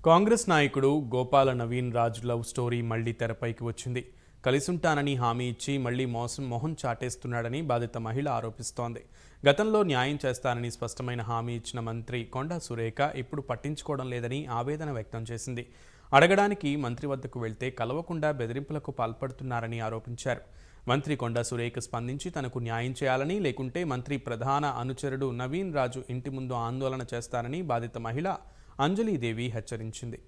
కాంగ్రెస్ నాయకుడు Gopala Naveen Raj love story మళ్లీ తెరపైకి వచ్చింది. కలిసుంటానని హామీ ఇచ్చి మళ్లీ మొహం చాటేస్తున్నాడని బాధిత మహిళ ఆరోపిస్తోంది. గతంలో న్యాయం చేస్తానని స్పష్టమైన హామీ ఇచ్చిన మంత్రి కొండా సురేఖ ఇప్పుడు పట్టించుకోవడం లేదని ఆవేదన వ్యక్తం చేసింది. అడగడానికి మంత్రి వద్దకు వెళ్తే కలవకుండా బెదిరింపులకు పాల్పడుతున్నారని ఆరోపించారు. మంత్రి కొండా సురేఖ స్పందించి తనకు న్యాయం చేయాలని, లేకుంటే మంత్రి ప్రధాన అనుచరుడు నవీన్ రాజు ఇంటి ముందు ఆందోళన చేస్తారని బాధిత మహిళ అంజలీదేవి హెచ్చరించింది.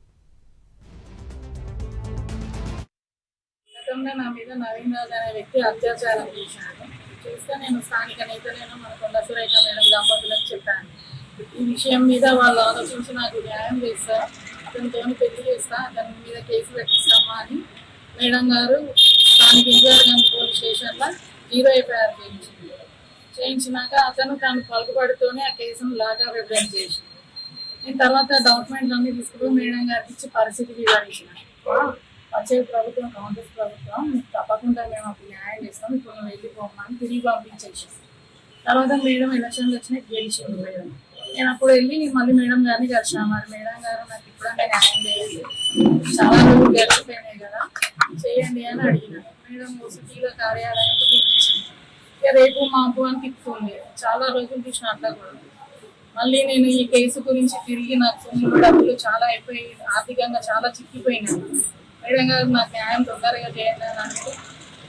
గతంలో నా మీద నవీన్ రాజు అనే వ్యక్తి అత్యాచారం చేశాడు. చేస్తే నేను స్థానిక నేతలైన మన కొండ సురేఖ మేడం దంపతులకు చెప్పాను. ఈ విషయం మీద వాళ్ళు ఆలోచించి నాకు న్యాయం చేస్తా, అతనితో పెళ్లి చేస్తా, అతని మీద కేసు పెట్టిస్తామా అని మేడం గారు స్థానిక ఇందిరాగంజ్ పోలీస్ స్టేషన్లో 0 ఎఫ్ఐఆర్ చేయించినాక అతను తాను పలుకుబడితోనే ఆ కేసును లాగా రిప్రజెంట్ చేసింది. నేను తర్వాత డాక్యుమెంట్లు అన్ని తీసుకుపోయి మేడం గారికి ఇచ్చి పరిస్థితి వివరించిన. వచ్చే ప్రభుత్వం కాంగ్రెస్ ప్రభుత్వం తప్పకుండా మేము అప్పుడు న్యాయం చేస్తాం, ఇప్పుడు నువ్వు వెళ్ళిపోమని తిరిగి పంపించేసాం. తర్వాత మేడం ఎలక్షన్లు వచ్చినాయి, గెలిచింది మేడం. నేను అప్పుడు వెళ్ళి మళ్ళీ మేడం గారిని కలిసిన. మరి మేడం గారు నాకు ఇప్పుడంటే న్యాయం చేయాలి, చాలా రోజులు గడిచిపోయినాయి కదా, చేయండి అని అడిగిన. మేడం సిటీలో కార్యాలయానికి పిలిపించింది. ఇక రేపు మాపు అని తిప్పుతుంది. చాలా రోజులు చూసిన అట్లా కూడా. మళ్ళీ నేను ఈ కేసు గురించి తిరిగి నాకు సొమ్ము డబ్బులు చాలా అయిపోయి ఆర్థికంగా చాలా చిక్కిపోయినాను. మేడం గారు నాకు న్యాయం తొందరగా చేయండి అని అంటే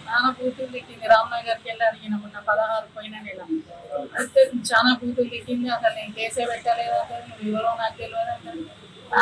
చాలా బూతులు తిట్టింది. రామ్నగర్కి వెళ్ళి అడిగిన మొన్న 16 పోయిన నెల అయితే చాలా బూతులు తిట్టింది. అసలు నేను కేసే పెట్టలేదు, అసలు నువ్వు ఎవరో నాకు తెలియదు అంటే